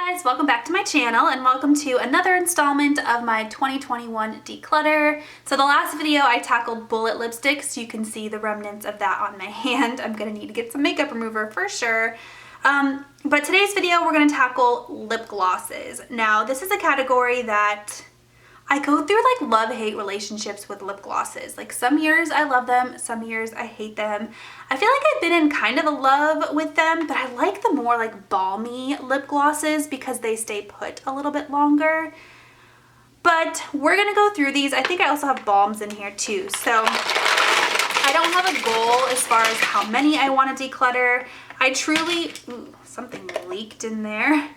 Hey guys, welcome back to my channel and welcome to another installment of my 2021 declutter. So the last video I tackled bullet lipsticks. You can see the remnants of that on my hand. I'm gonna need to get some makeup remover for sure. But today's video we're gonna tackle lip glosses. Now this is a category that I go through like love-hate relationships with lip glosses. Like some years I love them, some years I hate them. I feel like I've been in kind of a love with them, but I like the more like balmy lip glosses because they stay put a little bit longer. But we're gonna go through these. I think I also have balms in here too. So I don't have a goal as far as how many I want to declutter. I truly, ooh, something leaked in there.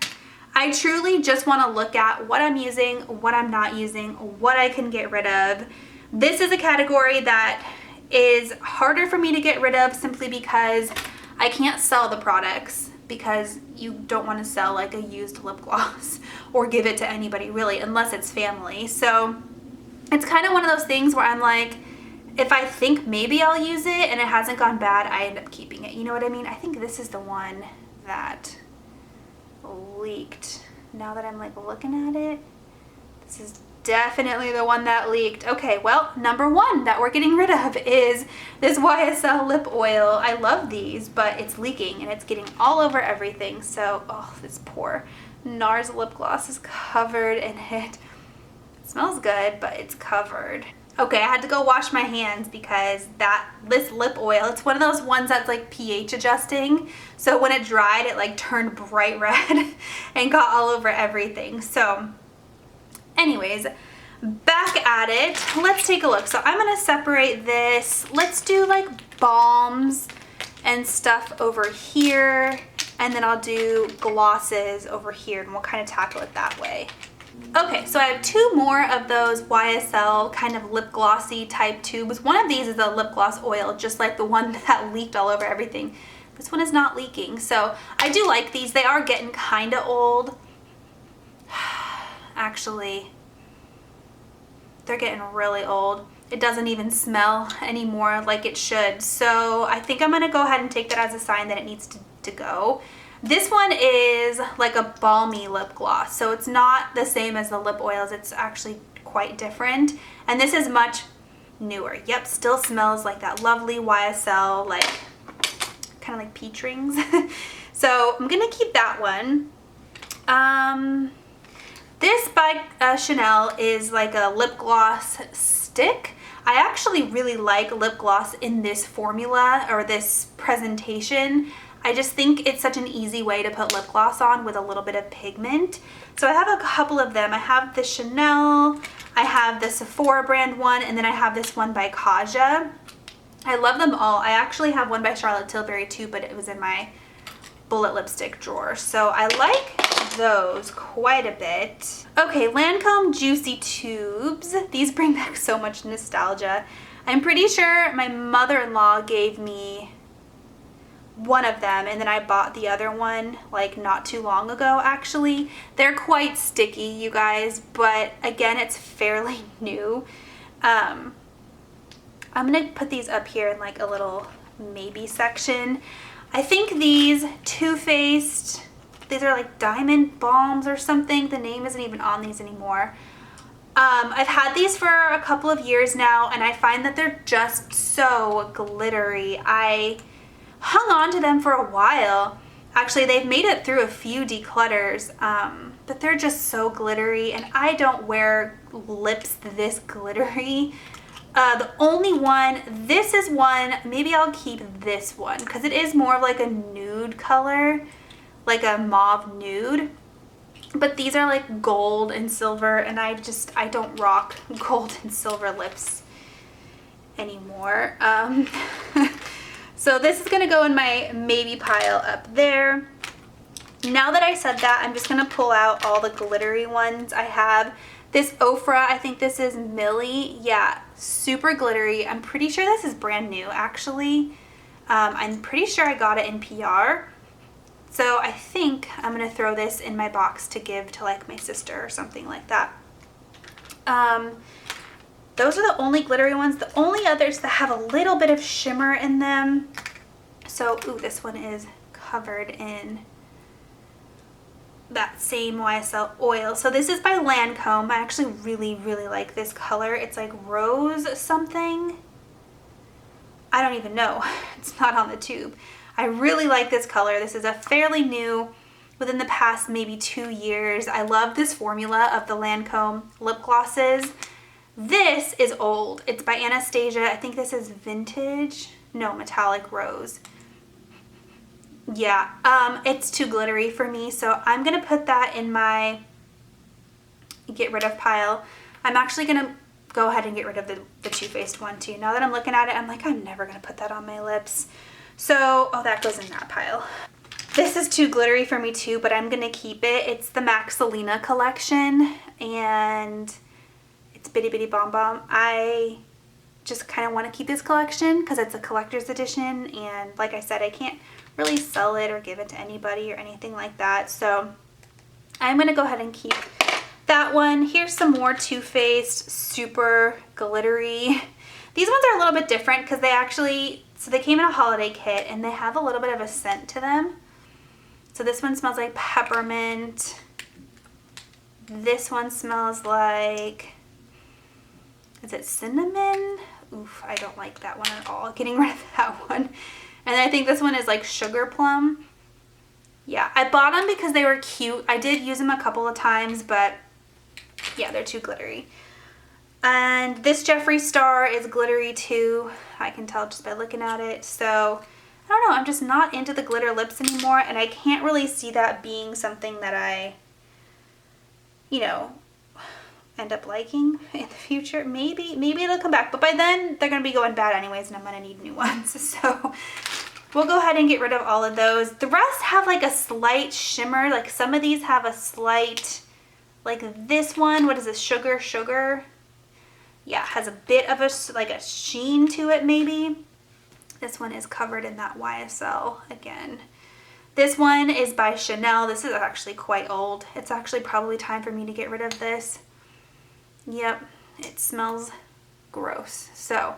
I truly just want to look at what I'm using, what I'm not using, what I can get rid of. This is a category that is harder for me to get rid of simply because I can't sell the products because you don't want to sell like a used lip gloss or give it to anybody really unless it's family. So it's kind of one of those things where I'm like, if I think maybe I'll use it and it hasn't gone bad, I end up keeping it. You know what I mean? I think this is the one that leaked. Now that I'm like looking at it, this is definitely the one that leaked. Okay, well, number one that we're getting rid of is this YSL lip oil. I love these, but it's leaking and it's getting all over everything. So, oh, this poor NARS lip gloss is covered in it. It smells good, but it's covered. Okay, I had to go wash my hands because this lip oil, it's one of those ones that's like pH adjusting. So when it dried, it like turned bright red and got all over everything. So anyways, back at it, let's take a look. So I'm gonna separate this. Let's do like balms and stuff over here. And then I'll do glosses over here and we'll kind of tackle it that way. Okay, so I have two more of those YSL kind of lip glossy type tubes. One of these is a lip gloss oil, just like the one that leaked all over everything. This one is not leaking, so I do like these. They are getting kind of old. Actually, they're getting really old. It doesn't even smell anymore like it should. So I think I'm gonna go ahead and take that as a sign that it needs to go. This one is like a balmy lip gloss, so it's not the same as the lip oils. It's actually quite different, and this is much newer. Yep, still smells like that lovely YSL, like kind of like peach rings. So I'm gonna keep that one. This by Chanel is like a lip gloss stick. I actually really like lip gloss in this formula or this presentation. I just think it's such an easy way to put lip gloss on with a little bit of pigment. So I have a couple of them. I have the Chanel, I have the Sephora brand one, and then I have this one by Kaja. I love them all. I actually have one by Charlotte Tilbury too, but it was in my bullet lipstick drawer. So I like those quite a bit. Okay, Lancome Juicy Tubes. These bring back so much nostalgia. I'm pretty sure my mother-in-law gave me one of them and then I bought the other one like not too long ago actually. They're quite sticky, you guys, but again, it's fairly new. I'm gonna put these up here in like a little maybe section. I think these Too Faced, these are like diamond balms or something. The name isn't even on these anymore. I've had these for a couple of years now and I find that they're just so glittery. I hung on to them for a while. Actually, they've made it through a few declutters, but they're just so glittery and I don't wear lips this glittery. The only one, this is one, maybe I'll keep this one because it is more of like a nude color, like a mauve nude. But these are like gold and silver and I don't rock gold and silver lips anymore. So this is gonna go in my maybe pile up there. Now that I said that, I'm just gonna pull out all the glittery ones. I have this Ofra, I think this is Millie. Yeah, super glittery. I'm pretty sure this is brand new actually. I'm pretty sure I got it in PR. So I think I'm gonna throw this in my box to give to like my sister or something like that. Those are the only glittery ones. The only others that have a little bit of shimmer in them. So, ooh, this one is covered in that same YSL oil. So this is by Lancome. I actually really like this color. It's like rose something. I don't even know. It's not on the tube. I really like this color. This is a fairly new, within the past maybe 2 years. I love this formula of the Lancome lip glosses. This is old. It's by Anastasia. I think this is vintage. No, metallic rose. Yeah, it's too glittery for me, so I'm gonna put that in my get rid of pile. I'm actually gonna go ahead and get rid of the Too Faced one too. Now that I'm looking at it, I'm like, I'm never gonna put that on my lips. So, oh, that goes in that pile. This is too glittery for me too, but I'm gonna keep it. It's the Max Selena collection, and it's Bitty Bitty Bomb Bomb. I just kind of want to keep this collection because it's a collector's edition, and like I said, I can't really sell it or give it to anybody or anything like that. So I'm gonna go ahead and keep that one. Here's some more Too Faced, super glittery. These ones are a little bit different because they actually, so they came in a holiday kit and they have a little bit of a scent to them. So this one smells like peppermint. This one smells like, is it cinnamon? Oof, I don't like that one at all. Getting rid of that one. And I think this one is like sugar plum. Yeah, I bought them because they were cute. I did use them a couple of times, but yeah, they're too glittery. And this Jeffree Star is glittery too. I can tell just by looking at it. So I don't know, I'm just not into the glitter lips anymore, and I can't really see that being something that I, you know, end up liking in the future. Maybe it'll come back, but by then they're gonna be going bad anyways, and I'm gonna need new ones. So we'll go ahead and get rid of all of those. The rest have like a slight shimmer. Like some of these have a slight, like this one, what is this, sugar? Yeah, has a bit of a, like a sheen to it maybe. This one is covered in that YSL again. This one is by Chanel. This is actually quite old. It's actually probably time for me to get rid of this. Yep, it smells gross. So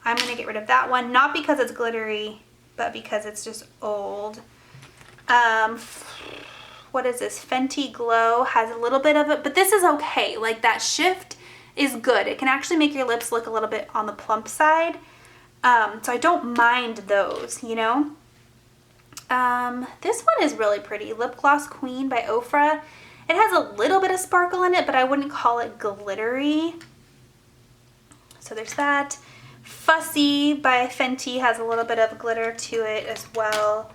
I'm gonna get rid of that one, not because it's glittery, but because it's just old. What is this? Fenty Glow has a little bit of it, but this is okay. Like that shift is good. It can actually make your lips look a little bit on the plump side. So I don't mind those, you know. This one is really pretty. Lip Gloss Queen by Ofra. It has a little bit of sparkle in it, but I wouldn't call it glittery. So there's that. Fussy by Fenty has a little bit of glitter to it as well.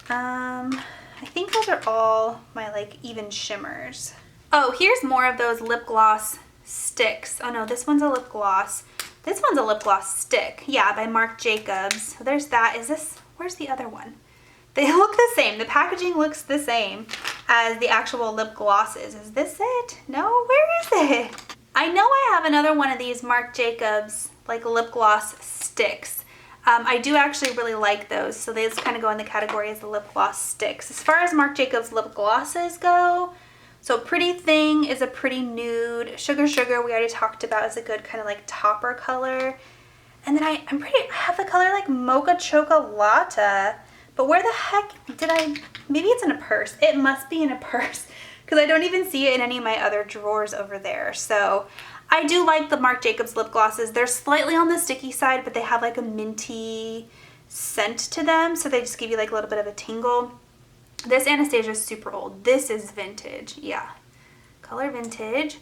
I think those are all my like even shimmers. Oh, here's more of those lip gloss sticks. Oh no, this one's a lip gloss. This one's a lip gloss stick. Yeah, by Marc Jacobs. So there's that. Is this, where's the other one? They look the same. The packaging looks the same as the actual lip glosses. Is this it? No, where is it? I know I have another one of these Marc Jacobs like lip gloss sticks. I do actually really like those, so they just kind of go in the category as the lip gloss sticks. As far as Marc Jacobs lip glosses go, so Pretty Thing is a pretty nude. Sugar Sugar we already talked about is a good kind of like topper color. And then I have the color like Mocha Chocolata. But where the heck did maybe it's in a purse. It must be in a purse because I don't even see it in any of my other drawers over there. So I do like the Marc Jacobs lip glosses. They're slightly on the sticky side, but they have like a minty scent to them. So they just give you like a little bit of a tingle. This Anastasia is super old. This is vintage. Yeah, color vintage.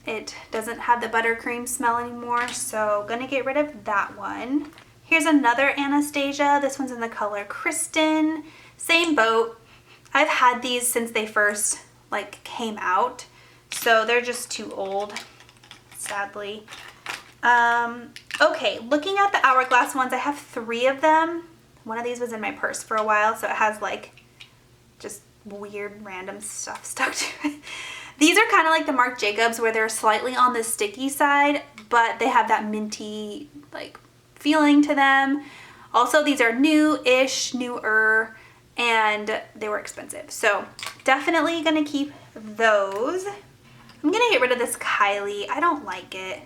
It doesn't have the buttercream smell anymore, so gonna get rid of that one. Here's another Anastasia. This one's in the color Kristen. Same boat. I've had these since they first like came out, so they're just too old, sadly. Okay, looking at the Hourglass ones, I have 3 of them. One of these was in my purse for a while, so it has like just weird random stuff stuck to it. These are kind of like the Marc Jacobs where they're slightly on the sticky side, but they have that minty like feeling to them. Also, these are new-ish, newer, and they were expensive. So definitely gonna keep those. I'm gonna get rid of this Kylie. I don't like it.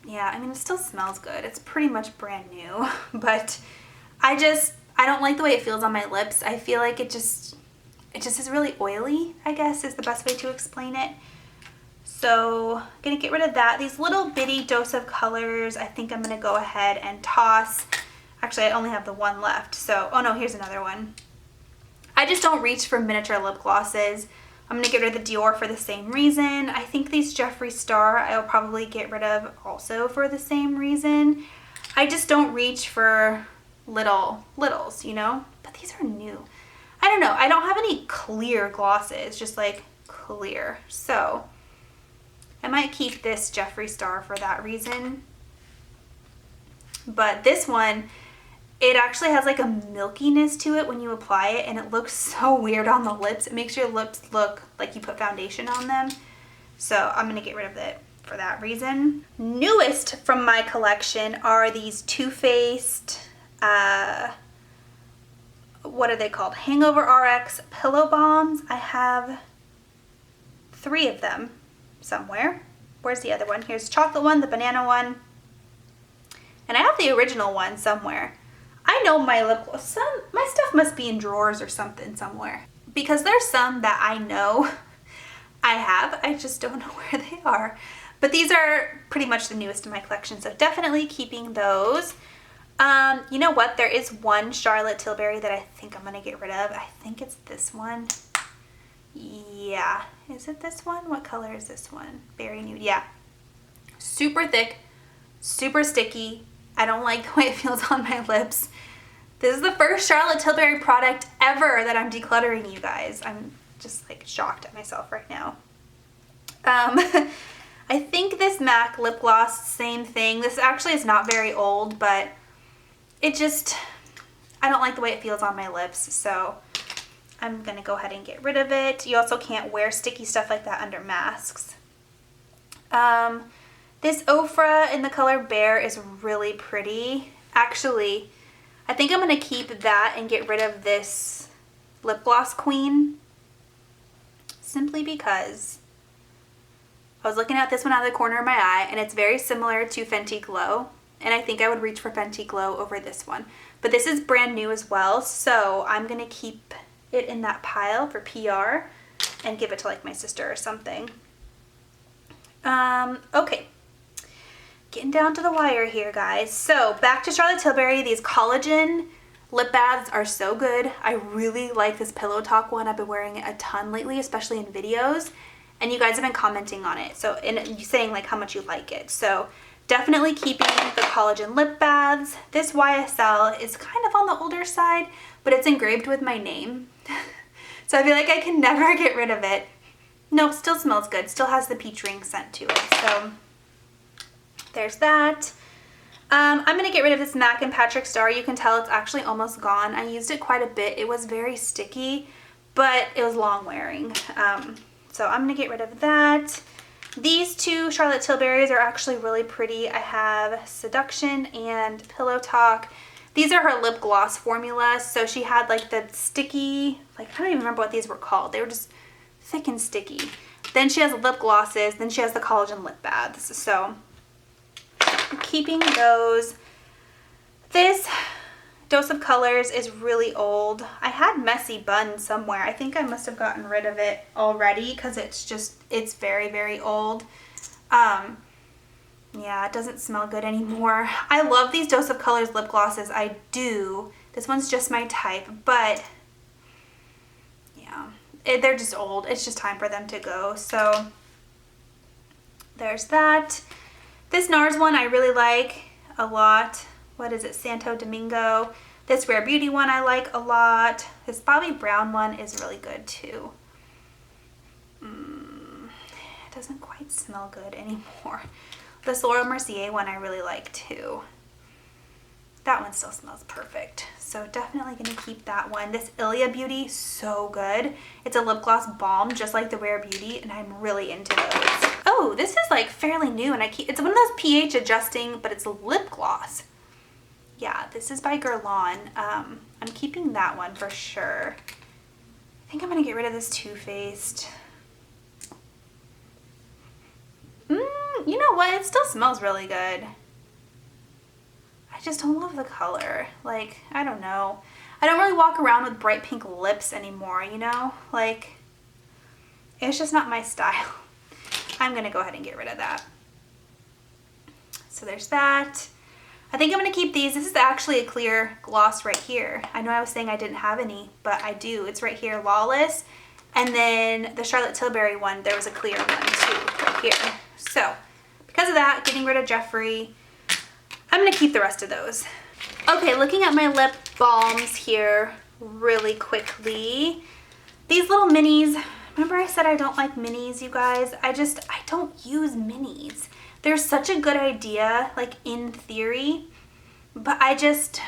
Yeah, I mean, it still smells good. It's pretty much brand new, but I don't like the way it feels on my lips. I feel like it just, it just is really oily, I guess is the best way to explain it. So I'm gonna get rid of that. These little bitty Dose of Colors, I think I'm gonna go ahead and toss. Actually, I only have the one left. So, oh no, here's another one. I just don't reach for miniature lip glosses. I'm gonna get rid of the Dior for the same reason. I think these Jeffree Star I'll probably get rid of also for the same reason. I just don't reach for littles, you know? But these are new. I don't know. I don't have any clear glosses, just like clear. So I might keep this Jeffree Star for that reason. But this one, it actually has like a milkiness to it when you apply it, and it looks so weird on the lips. It makes your lips look like you put foundation on them. So I'm gonna get rid of it for that reason. Newest from my collection are these Too Faced, what are they called? Hangover RX Pillow Balms. I have 3 of them somewhere. Where's the other one? Here's the chocolate one, the banana one, and I have the original one somewhere. I know my lip gloss, my stuff must be in drawers or something somewhere, because there's some that I know I have, I just don't know where they are. But these are pretty much the newest in my collection, so definitely keeping those. You know what? There is one Charlotte Tilbury that I think I'm gonna get rid of. I think it's this one. Yeah, is it this one? What color is this one? Berry Nude, yeah. Super thick, super sticky. I don't like the way it feels on my lips. This is the first Charlotte Tilbury product ever that I'm decluttering, you guys. I'm just like shocked at myself right now. I think this MAC lip gloss, same thing. This actually is not very old, but it just, I don't like the way it feels on my lips, so I'm gonna go ahead and get rid of it. You also can't wear sticky stuff like that under masks. This Ofra in the color Bear is really pretty. Actually, I think I'm gonna keep that and get rid of this Lip Gloss Queen, simply because I was looking at this one out of the corner of my eye, and it's very similar to Fenty Glow, and I think I would reach for Fenty Glow over this one. But this is brand new as well, so I'm gonna keep it in that pile for PR and give it to like my sister or something. Okay. Getting down to the wire here, guys. So back to Charlotte Tilbury. These collagen lip baths are so good. I really like this Pillow Talk one. I've been wearing it a ton lately, especially in videos, and you guys have been commenting on it, so and saying like how much you like it. So definitely keeping the collagen lip baths. This YSL is kind of on the older side, but it's engraved with my name. So I feel like I can never get rid of it. No, still smells good. Still has the peach ring scent to it. So there's that. I'm going to get rid of this MAC and Patrick Star. You can tell it's actually almost gone. I used it quite a bit. It was very sticky, but it was long wearing. So I'm going to get rid of that. These 2 Charlotte Tilburys are actually really pretty. I have Seduction and Pillow Talk. These are her lip gloss formula. So she had like the sticky, like I don't even remember what these were called. They were just thick and sticky. Then she has lip glosses. Then she has the collagen lip baths. So I'm keeping those. This Dose of Colors is really old. I had Messy Bun somewhere. I think I must have gotten rid of it already because it's very, very old. Yeah, it doesn't smell good anymore. I love these Dose of Colors lip glosses. I do. This one's just my type, but yeah, they're just old. It's just time for them to go. So there's that. This NARS one I really like a lot. What is it? Santo Domingo. This Rare Beauty one I like a lot. This Bobbi Brown one is really good too. It doesn't quite smell good anymore. This Laura Mercier one I really like too. That one still smells perfect. So definitely going to keep that one. This Ilia Beauty, so good. It's a lip gloss balm just like the Rare Beauty, and I'm really into those. Oh, this is like fairly new, and it's one of those pH adjusting, but it's a lip gloss. Yeah, this is by Guerlain. I'm keeping that one for sure. I think I'm going to get rid of this Too Faced. You know what? It still smells really good. I just don't love the color. Like, I don't know. I don't really walk around with bright pink lips anymore, you know? Like, it's just not my style. I'm gonna go ahead and get rid of that. So there's that. I think I'm gonna keep these. This is actually a clear gloss right here. I know I was saying I didn't have any, but I do. It's right here, Lawless. And then the Charlotte Tilbury one, there was a clear one too, right here. So because of that, getting rid of Jeffree, I'm gonna keep the rest of those. Okay, looking at my lip balms here really quickly. These little minis, remember I said I don't like minis, you guys? I don't use minis. They're such a good idea, like in theory, but I don't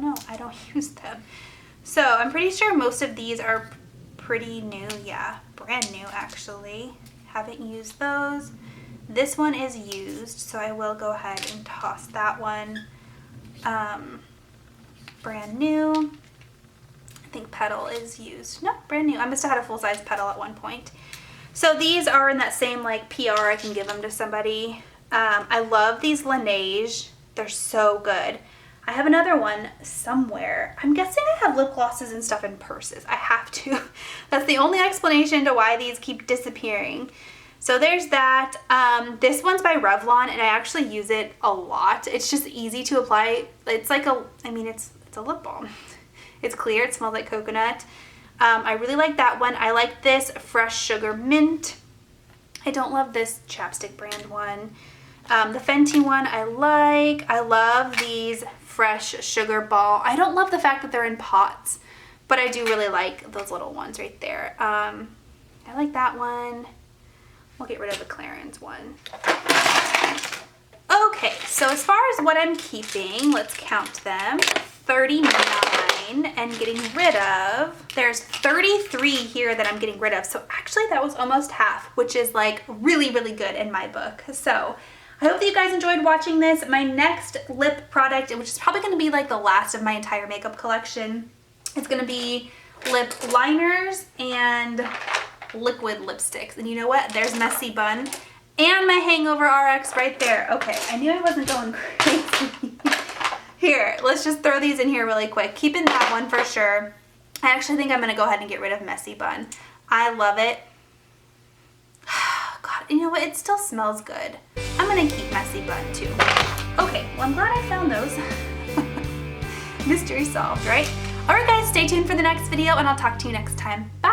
know, I don't use them. So I'm pretty sure most of these are pretty new, yeah, brand new actually. Haven't used those. This one is used, so I will go ahead and toss that one. Brand new. I think Petal is used. No, brand new. I must have had a full-size Petal at one point. So these are in that same like PR. I can give them to somebody. I love these Laneige. They're so good. I have another one somewhere. I'm guessing I have lip glosses and stuff in purses. I have to. That's the only explanation to why these keep disappearing. So there's that. This one's by Revlon, and I actually use it a lot. It's just easy to apply. It's like it's a lip balm. It's clear. It smells like coconut. I really like that one. I like this Fresh Sugar Mint. I don't love this chapstick brand one. The Fenty one I like. I love these Fresh Sugar Ball. I don't love the fact that they're in pots, but I do really like those little ones right there. I like that one. We'll get rid of the Clarins one. Okay, so as far as what I'm keeping, let's count them. 39 and getting rid of, there's 33 here that I'm getting rid of. So actually that was almost half, which is like really, really good in my book. So I hope that you guys enjoyed watching this. My next lip product, which is probably gonna be like the last of my entire makeup collection, it's gonna be lip liners and liquid lipsticks. And you know what? There's Messy Bun and my Hangover RX right there. Okay, I knew I wasn't going crazy. Here, let's just throw these in here really quick. Keeping that one for sure. I actually think I'm gonna go ahead and get rid of Messy Bun. I love it. God, you know what? It still smells good. I'm gonna keep Messy Bun too. Okay, well I'm glad I found those. Mystery solved, right? All right guys, stay tuned for the next video and I'll talk to you next time. Bye.